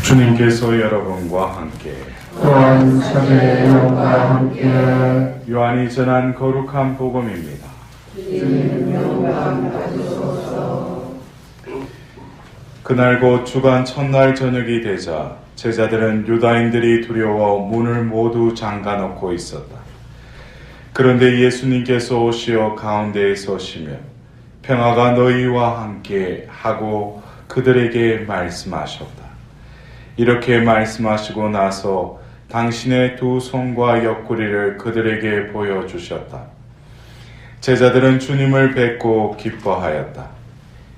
주님께서 여러분과 함께 또한 사제의 영과 함께 요한이 전한 거룩한 복음입니다. 그날 곧 주간 첫날 저녁이 되자 제자들은 유다인들이 두려워 문을 모두 잠가놓고 있었다. 그런데 예수님께서 오시어 가운데에 서시며 평화가 너희와 함께 하고 그들에게 말씀하셨다. 이렇게 말씀하시고 나서 당신의 두 손과 옆구리를 그들에게 보여주셨다. 제자들은 주님을 뵙고 기뻐하였다.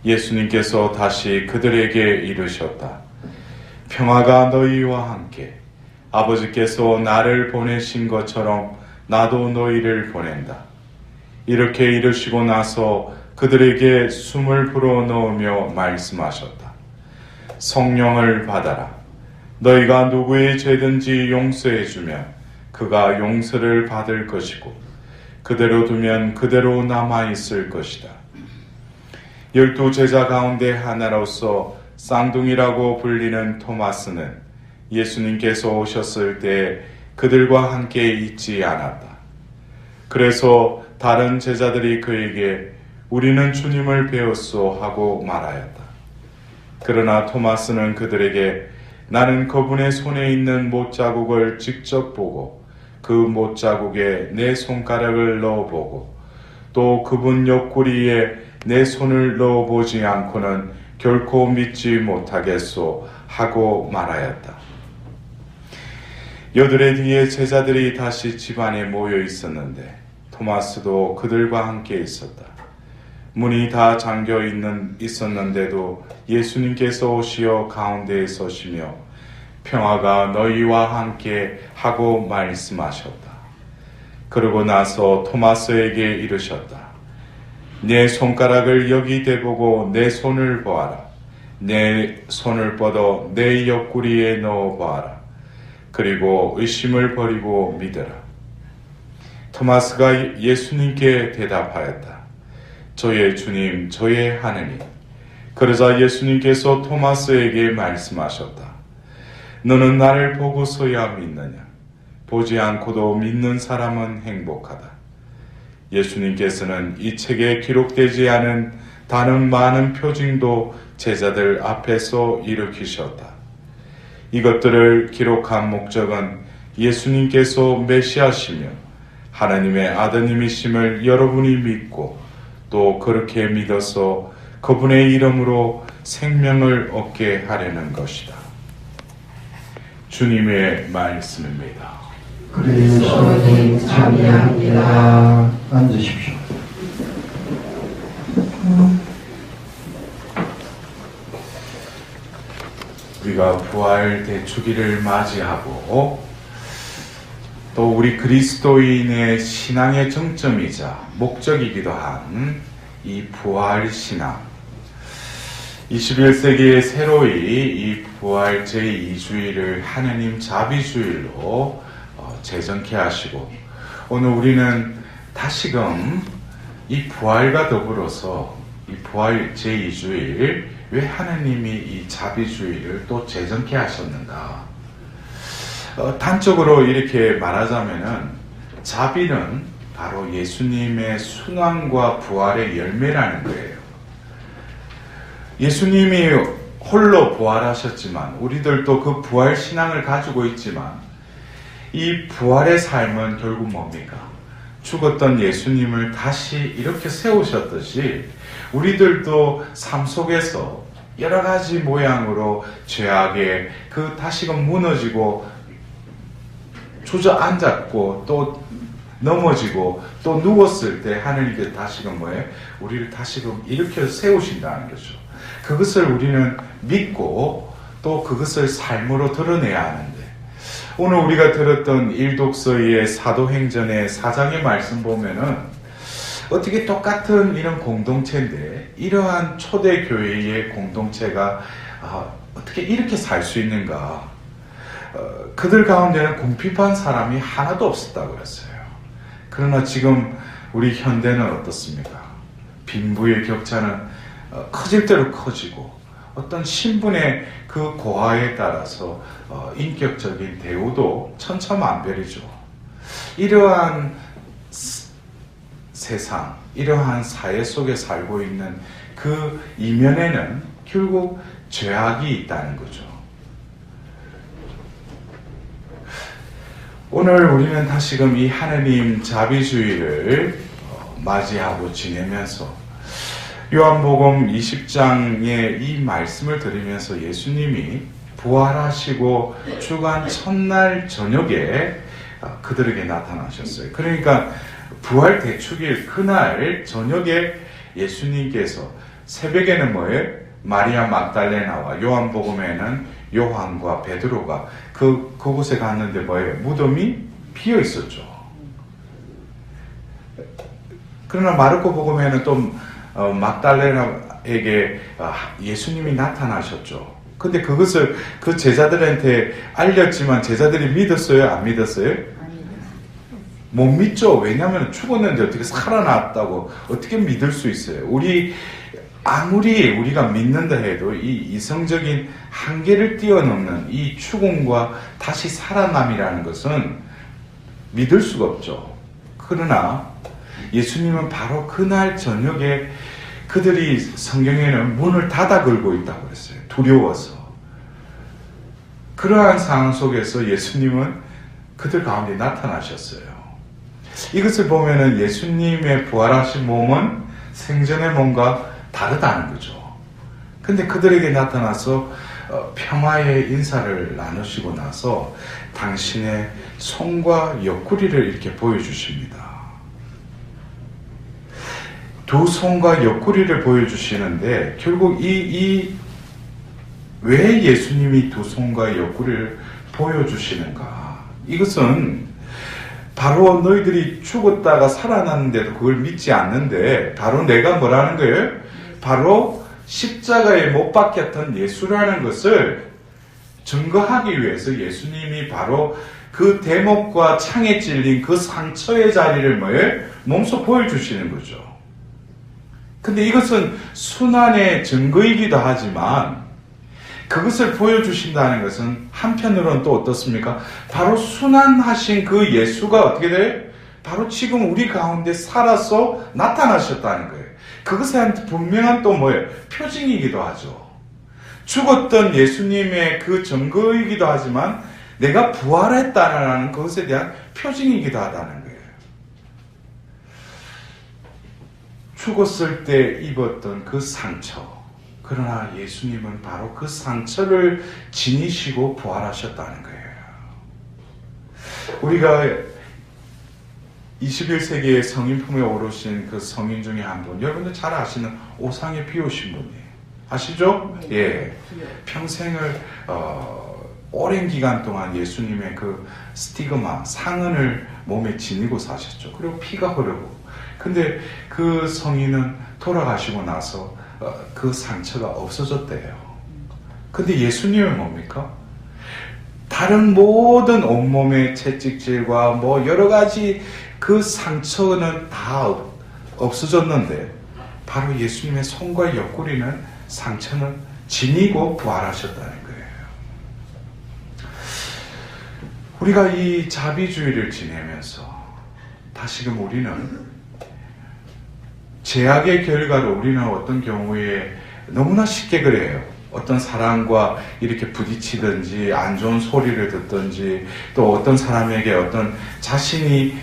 예수님께서 다시 그들에게 이르셨다. 평화가 너희와 함께. 아버지께서 나를 보내신 것처럼 나도 너희를 보낸다. 이렇게 이르시고 나서 그들에게 숨을 불어넣으며 말씀하셨다. 성령을 받아라. 너희가 누구의 죄든지 용서해주면 그가 용서를 받을 것이고 그대로 두면 그대로 남아있을 것이다. 12 제자 가운데 하나로서 쌍둥이라고 불리는 토마스는 예수님께서 오셨을 때 그들과 함께 있지 않았다. 그래서 다른 제자들이 그에게 우리는 주님을 배웠소 하고 말하였다. 그러나 토마스는 그들에게 나는 그분의 손에 있는 못자국을 직접 보고 그 못자국에 내 손가락을 넣어보고 또 그분 옆구리에 내 손을 넣어보지 않고는 결코 믿지 못하겠소 하고 말하였다. 여드레 뒤에 제자들이 다시 집안에 모여 있었는데 토마스도 그들과 함께 있었다. 문이 다 잠겨 있었는데도 예수님께서 오시어 가운데에 서시며 평화가 너희와 함께 하고 말씀하셨다. 그러고 나서 토마스에게 이르셨다. 내 손가락을 여기 대보고 내 손을 보아라. 내 손을 뻗어 내 옆구리에 넣어 보아라. 그리고 의심을 버리고 믿어라. 토마스가 예수님께 대답하였다. 저의 주님, 저의 하느님. 그러자 예수님께서 토마스에게 말씀하셨다. 너는 나를 보고서야 믿느냐? 보지 않고도 믿는 사람은 행복하다. 예수님께서는 이 책에 기록되지 않은 다른 많은 표징도 제자들 앞에서 일으키셨다. 이것들을 기록한 목적은 예수님께서 메시아시며 하나님의 아드님이심을 여러분이 믿고 또 그렇게 믿어서 그분의 이름으로 생명을 얻게 하려는 것이다. 주님의 말씀입니다. 그리스도님 참여합니다. 앉으십시오. 우리가 부활 대축일을 맞이하고 또 우리 그리스도인의 신앙의 정점이자 목적이기도 한 이 부활 신앙, 21세기에 새로이 이 부활 제2주일을 하느님 자비주일로 제정케 하시고 오늘 우리는 다시금 이 부활과 더불어서 이 부활 제2주일 왜 하느님이 이 자비주일을 또 제정케 하셨는가? 단적으로 이렇게 말하자면은 자비는 바로 예수님의 순환과 부활의 열매라는 거예요. 예수님이 홀로 부활하셨지만 우리들도 그 부활 신앙을 가지고 있지만 이 부활의 삶은 결국 뭡니까? 죽었던 예수님을 다시 이렇게 세우셨듯이 우리들도 삶 속에서 여러 가지 모양으로 죄악에 그 다시금 무너지고 주저앉았고 또 넘어지고 또 누웠을 때 하느님께서 다시금 뭐예요? 우리를 다시금 일으켜 세우신다는 거죠. 그것을 우리는 믿고 또 그것을 삶으로 드러내야 하는데 오늘 우리가 들었던 일독서의 사도행전의 4장의 말씀 보면은 어떻게 똑같은 이런 공동체인데 이러한 초대교회의 공동체가 어떻게 이렇게 살 수 있는가? 그들 가운데는 궁핍한 사람이 하나도 없었다고 그랬어요. 그러나 지금 우리 현대는 어떻습니까? 빈부의 격차는 커질 대로 커지고 어떤 신분의 그 고하에 따라서 인격적인 대우도 천차만별이죠. 이러한 세상, 이러한 사회 속에 살고 있는 그 이면에는 결국 죄악이 있다는 거죠. 오늘 우리는 다시금 이 하느님 자비주의를 맞이하고 지내면서 요한복음 20장의 이 말씀을 들으면서 예수님이 부활하시고 주간 첫날 저녁에 그들에게 나타나셨어요. 그러니까 부활 대축일 그날 저녁에 예수님께서 새벽에는 뭐예요? 마리아 막달레나와 요한복음에는 요한과 베드로가 그곳에 갔는데 뭐예요? 무덤이 비어 있었죠. 그러나 마르코 복음에는 또 막달레나에게 예수님이 나타나셨죠. 근데 그것을 그 제자들한테 알렸지만 제자들이 믿었어요? 안 믿었어요? 못 믿죠. 왜냐하면 죽었는데 어떻게 살아났다고 어떻게 믿을 수 있어요? 아무리 우리가 믿는다 해도 이 이성적인 한계를 뛰어넘는 이 죽음과 다시 살아남이라는 것은 믿을 수가 없죠. 그러나 예수님은 바로 그날 저녁에 그들이 성경에는 문을 닫아 걸고 있다고 그랬어요. 두려워서. 그러한 상황 속에서 예수님은 그들 가운데 나타나셨어요. 이것을 보면은 예수님의 부활하신 몸은 생전의 몸과 다르다는 거죠. 근데 그들에게 나타나서 평화의 인사를 나누시고 나서 당신의 손과 옆구리를 이렇게 보여주십니다. 두 손과 옆구리를 보여주시는데 결국 왜 예수님이 두 손과 옆구리를 보여주시는가? 이것은 바로 너희들이 죽었다가 살아났는데도 그걸 믿지 않는데 바로 내가 뭐라는 거예요? 바로 십자가에 못 박혔던 예수라는 것을 증거하기 위해서 예수님이 바로 그 대목과 창에 찔린 그 상처의 자리를 뭐예요? 몸소 보여주시는 거죠. 근데 이것은 순환의 증거이기도 하지만 그것을 보여주신다는 것은 한편으로는 또 어떻습니까? 바로 순환하신 그 예수가 어떻게 돼요? 바로 지금 우리 가운데 살아서 나타나셨다는 거예요. 그것에 분명한 또 뭐예요? 표징이기도 하죠. 죽었던 예수님의 그 증거이기도 하지만 내가 부활했다라는 그것에 대한 표징이기도 하다는 거예요. 죽었을 때 입었던 그 상처. 그러나 예수님은 바로 그 상처를 지니시고 부활하셨다는 거예요. 우리가 21세기의 성인품에 오르신 그 성인 중에 한 분, 여러분들 잘 아시는 오상에 비오신 분이 아시죠? 예. 평생을 오랜 기간 동안 예수님의 그 스티그마, 상흔을 몸에 지니고 사셨죠. 그리고 피가 흐르고. 근데 그 성인은 돌아가시고 나서 그 상처가 없어졌대요. 근데 예수님은 뭡니까? 다른 모든 온몸의 채찍질과 뭐 여러 가지 그 상처는 다 없어졌는데 바로 예수님의 손과 옆구리는 상처는 지니고 부활하셨다는 거예요. 우리가 이 자비주의를 지내면서 다시금 우리는 제약의 결과로 우리는 어떤 경우에 너무나 쉽게 그래요. 어떤 사람과 이렇게 부딪히든지 안 좋은 소리를 듣든지 또 어떤 사람에게 어떤 자신이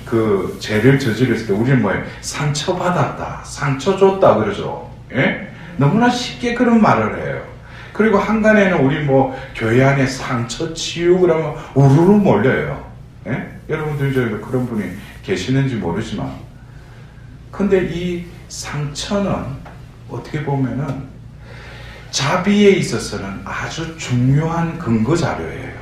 그 죄를 저질렀을 때 우리는 뭐예요? 상처받았다, 상처 줬다 그러죠. 예? 너무나 쉽게 그런 말을 해요. 그리고 한간에는 우리 뭐 교회 안에 상처 치유 그러면 우르르 몰려요. 예? 여러분들 중에 그런 분이 계시는지 모르지만 근데 이 상처는 어떻게 보면은 자비에 있어서는 아주 중요한 근거 자료예요.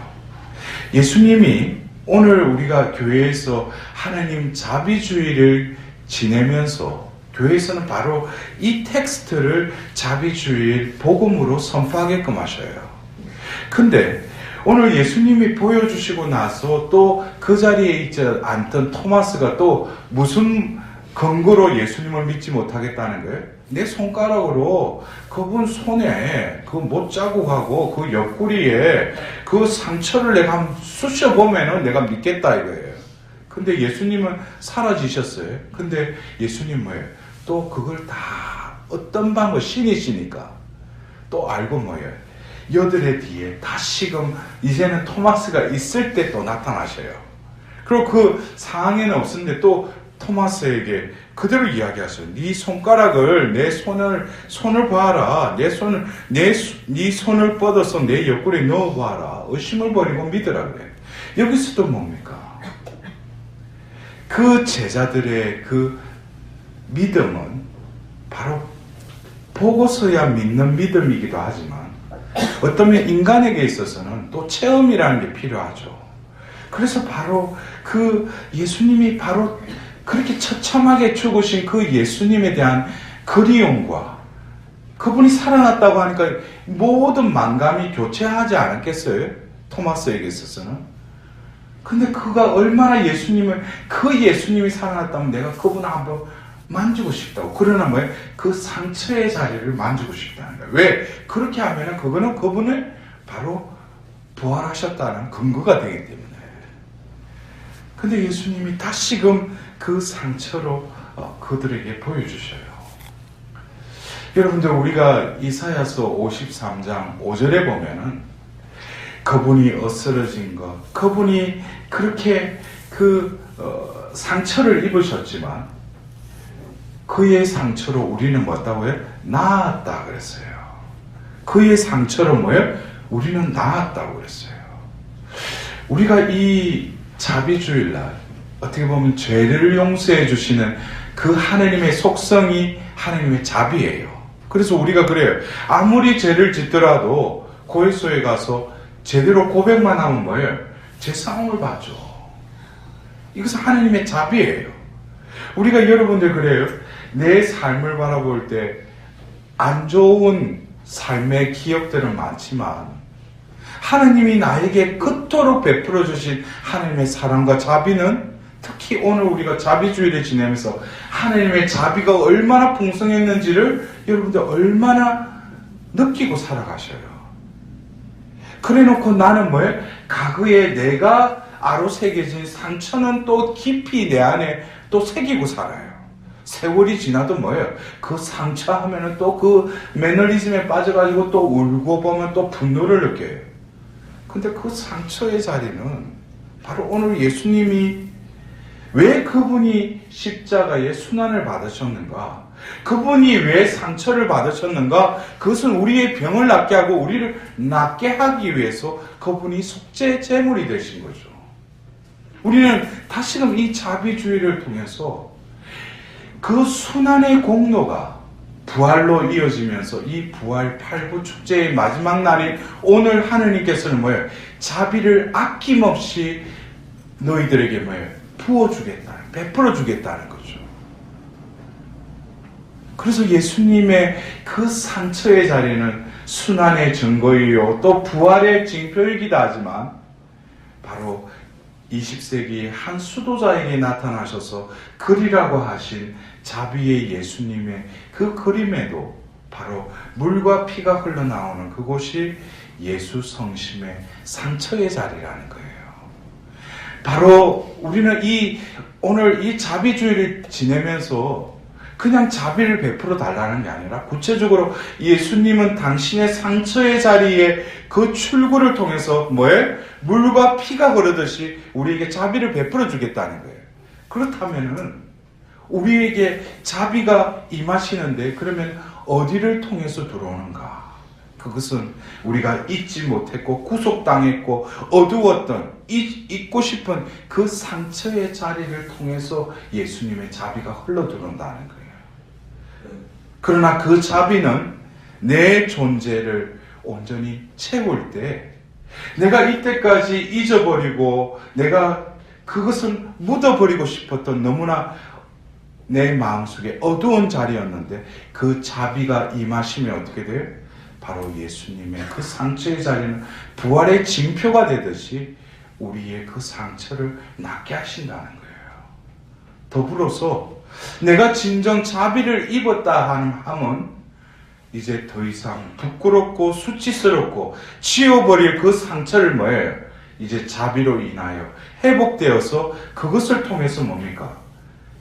예수님이 오늘 우리가 교회에서 하나님 자비주의를 지내면서 교회에서는 바로 이 텍스트를 자비주의 복음으로 선포하게끔 하셔요. 근데 오늘 예수님이 보여주시고 나서 또 그 자리에 있지 않던 토마스가 또 무슨 근거로 예수님을 믿지 못하겠다는 거예요? 내 손가락으로 그분 손에 그 못자국하고 그 옆구리에 그 상처를 내가 한번 쑤셔보면은 내가 믿겠다 이거예요. 근데 예수님은 사라지셨어요. 근데 예수님 뭐예요? 또 그걸 다 어떤 방법, 신이시니까 또 알고 뭐예요? 여드레 뒤에 다시금 이제는 토마스가 있을 때 또 나타나셔요. 그리고 그 상황에는 없었는데 또 토마스에게 그대로 이야기하셔요. 네 손가락을 내 손을 봐라. 네 손을 뻗어서 내 옆구리에 넣어봐라. 의심을 버리고 믿으라 그래. 여기서도 뭡니까? 그 제자들의 그 믿음은 바로 보고서야 믿는 믿음이기도 하지만 어떤 인간에게 있어서는 또 체험이라는 게 필요하죠. 그래서 바로 그 예수님이 바로 그렇게 처참하게 죽으신 그 예수님에 대한 그리움과 그분이 살아났다고 하니까 모든 만감이 교체하지 않았겠어요? 토마스에게 있어서는. 근데 그가 얼마나 그 예수님이 살아났다면 내가 그분을 한번 만지고 싶다고. 그러나 뭐예요? 그 상처의 자리를 만지고 싶다는 거예요. 왜? 그렇게 하면은 그거는 그분을 바로 부활하셨다는 근거가 되기 때문에. 근데 예수님이 다시금 그 상처로 그들에게 보여주셔요. 여러분들 우리가 이사야서 53장 5절에 보면은 그분이 어스러진 것, 그분이 그렇게 상처를 입으셨지만 그의 상처로 우리는 뭐였다고요? 나았다 그랬어요. 그의 상처로 뭐예요? 우리는 나았다고 그랬어요. 우리가 이 자비주일날 어떻게 보면 죄를 용서해 주시는 그 하나님의 속성이 하나님의 자비예요. 그래서 우리가 그래요. 아무리 죄를 짓더라도 고해소에 가서 제대로 고백만 하면 뭐예요? 죄사함을 받죠. 이것은 하나님의 자비예요. 우리가 여러분들 그래요. 내 삶을 바라볼 때 안 좋은 삶의 기억들은 많지만 하나님이 나에게 그토록 베풀어 주신 하나님의 사랑과 자비는 특히 오늘 우리가 자비주의를 지내면서 하나님의 자비가 얼마나 풍성했는지를 여러분들 얼마나 느끼고 살아가셔요. 그래 놓고 나는 뭐예요? 과거에 내가 아로새겨진 상처는 또 깊이 내 안에 또 새기고 살아요. 세월이 지나도 뭐예요? 그 상처 하면은 또 그 매너리즘에 빠져가지고 또 울고 보면 또 분노를 느껴요. 근데 그 상처의 자리는 바로 오늘 예수님이 왜 그분이 십자가에 순환을 받으셨는가? 그분이 왜 상처를 받으셨는가? 그것은 우리의 병을 낫게 하고 우리를 낫게 하기 위해서 그분이 속죄 제물이 되신 거죠. 우리는 다시금 이 자비주의를 통해서 그 순환의 공로가 부활로 이어지면서 이 부활 8부 축제의 마지막 날인 오늘 하느님께서는 뭐예요? 자비를 아낌없이 너희들에게 뭐예요? 부어주겠다, 베풀어주겠다는 거죠. 그래서 예수님의 그 상처의 자리는 순환의 증거이요 또 부활의 징표이기도 하지만 바로 20세기 한 수도자에게 나타나셔서 그리라고 하신 자비의 예수님의 그 그림에도 바로 물과 피가 흘러나오는 그곳이 예수 성심의 상처의 자리라는 거예요. 바로 우리는 오늘 이 자비주의를 지내면서 그냥 자비를 베풀어 달라는 게 아니라 구체적으로 예수님은 당신의 상처의 자리에 그 출구를 통해서 뭐예요? 물과 피가 흐르듯이 우리에게 자비를 베풀어 주겠다는 거예요. 그렇다면은 우리에게 자비가 임하시는데 그러면 어디를 통해서 들어오는가? 그것은 우리가 잊지 못했고 구속당했고 어두웠던 잊고 싶은 그 상처의 자리를 통해서 예수님의 자비가 흘러 들어온다는 거예요. 그러나 그 자비는 내 존재를 온전히 채울 때 내가 이때까지 잊어버리고 내가 그것을 묻어버리고 싶었던 너무나 내 마음속에 어두운 자리였는데 그 자비가 임하시면 어떻게 돼요? 바로 예수님의 그 상처의 자리는 부활의 징표가 되듯이 우리의 그 상처를 낫게 하신다는 거예요. 더불어서 내가 진정 자비를 입었다 하면 이제 더 이상 부끄럽고 수치스럽고 지워버릴 그 상처를 뭐예요? 이제 자비로 인하여 회복되어서 그것을 통해서 뭡니까?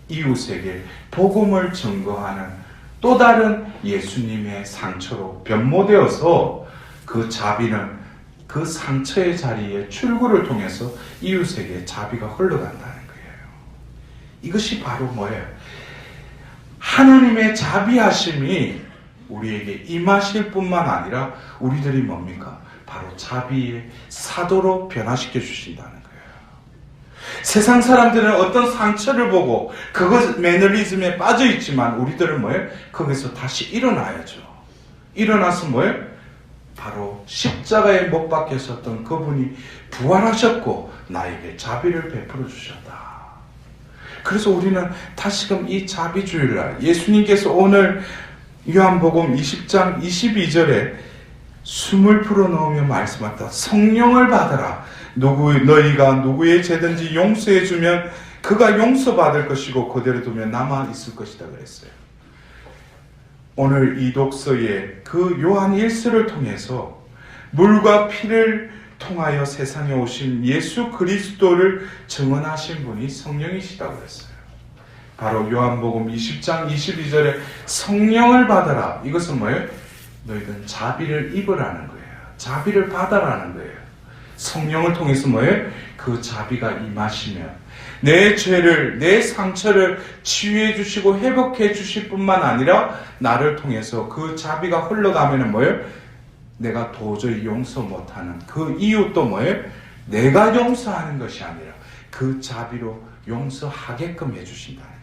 이웃에게 복음을 증거하는 또 다른 예수님의 상처로 변모되어서 그 자비는 그 상처의 자리에 출구를 통해서 이웃에게 자비가 흘러간다는 거예요. 이것이 바로 뭐예요? 하나님의 자비하심이 우리에게 임하실 뿐만 아니라 우리들이 뭡니까? 바로 자비의 사도로 변화시켜 주신다는 거예요. 세상 사람들은 어떤 상처를 보고 그것 매너리즘에 빠져 있지만 우리들은 뭐예요? 거기서 다시 일어나야죠. 일어나서 뭐예요? 바로 십자가에 못 박히셨던 그분이 부활하셨고 나에게 자비를 베풀어 주셨다. 그래서 우리는 다시금 이 자비주일날 예수님께서 오늘 요한복음 20장 22절에 숨을 불어넣으며 말씀하셨다. 성령을 받아라. 너희가 누구의 죄든지 용서해 주면 그가 용서받을 것이고 그대로 두면 남아 있을 것이다 그랬어요. 오늘 이 독서에 그 요한 1서를 통해서 물과 피를 통하여 세상에 오신 예수 그리스도를 증언하신 분이 성령이시다고 그랬어요. 바로 요한복음 20장 22절에 성령을 받아라. 이것은 뭐예요? 너희들은 자비를 입으라는 거예요. 자비를 받아라는 거예요. 성령을 통해서 뭐예요? 그 자비가 임하시면 내 죄를, 내 상처를 치유해 주시고 회복해 주실 뿐만 아니라 나를 통해서 그 자비가 흘러가면 뭐예요? 내가 도저히 용서 못하는 그 이웃도 뭐예요? 내가 용서하는 것이 아니라 그 자비로 용서하게끔 해주신다는 거예요.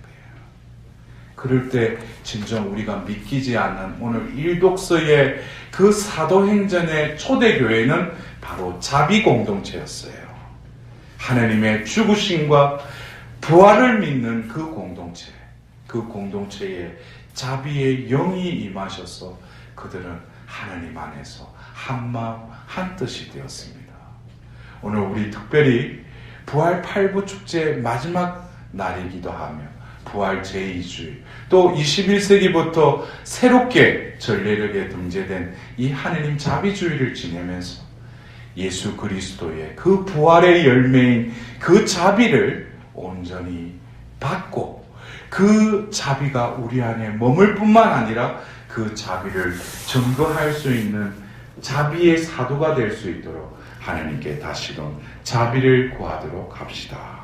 그럴 때 진정 우리가 믿기지 않는 오늘 일독서의 그 사도행전의 초대교회는 바로 자비 공동체였어요. 하나님의 죽으심과 부활을 믿는 그 공동체, 그 공동체에 자비의 영이 임하셔서 그들은 하나님 안에서 한마음 한뜻이 되었습니다. 오늘 우리 특별히 부활 8부 축제 마지막 날이기도 하며 부활 제2주일 또 21세기부터 새롭게 전례력에 등재된 이 하느님 자비주의를 지내면서 예수 그리스도의 그 부활의 열매인 그 자비를 온전히 받고 그 자비가 우리 안에 머물 뿐만 아니라 그 자비를 증거할 수 있는 자비의 사도가 될 수 있도록 하나님께 다시금 자비를 구하도록 합시다.